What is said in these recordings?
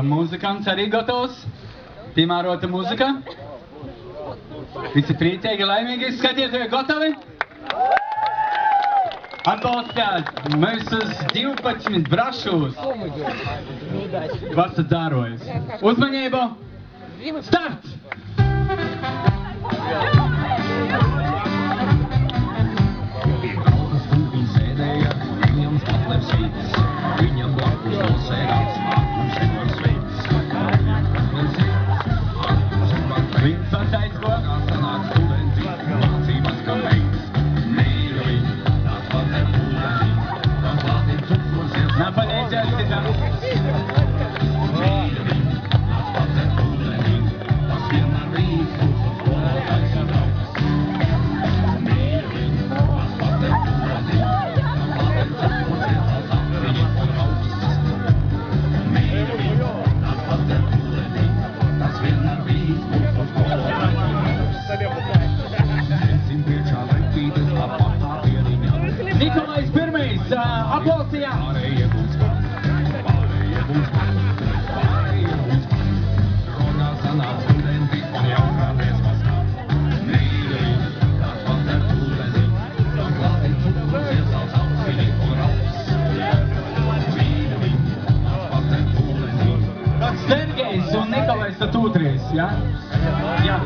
Muzikants arī gatavs. Piemērota muzika. Visi priecīgi, laimīgi. Skaties, vai gatavi? Atbalstāt mūsus 12 brašus. Vasat dārojas. Uzmanību! Start! Viņam blakus nosēdās akums Edvards Veits. Viņš pateico, kā sanāk studenti, mācības, ka veids. Mīļu viņu, tās patēr pūlēni, tam klātiem cukurs Напалēģēt citam. Mīļu viņu, tās patēr pūlēni, tas vienmēr rīt būs uz skolotājs un draugs. Mīļu viņu, tās patēr pūlēni, tam klātiem cukurs Nikolais pirmais, aplausījām! Sergejs un Nikolais tad otrais, ja? Jā.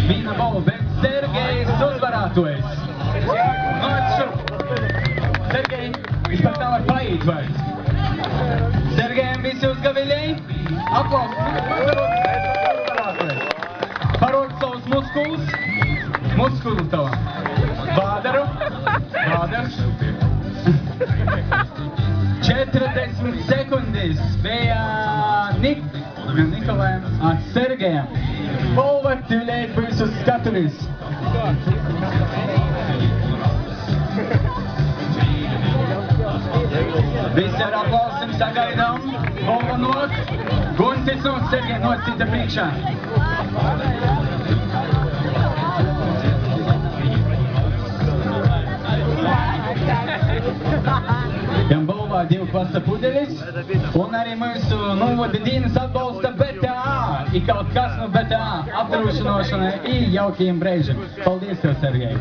Viena balva, bet Sergejs uzvarētojas. Sergej, vispār tā var paiet vairs. Sergejam visi uz gaviļai. Aplausus. Parod savus muskulus. Muskulus tavā. Bādaru. Bādars. 40 sekundes bija Nikolajam ar Sergejam. Balva tūlīt būs uz skatuves. Visi ar aplausiem sagaidām. Balva nok. Guntis un Sergej nocīta priekšā. Jām balvā 2 klasa pudeļas, un arī mūsu novada dienas atbalsta BTA. I kaut kas no BTA apdrošinošanai i jaukiem brēžiem. Paldies tev, Sergej.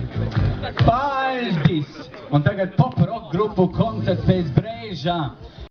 Paldies! Un tagad pop rock grupu koncerts pēc brēžā.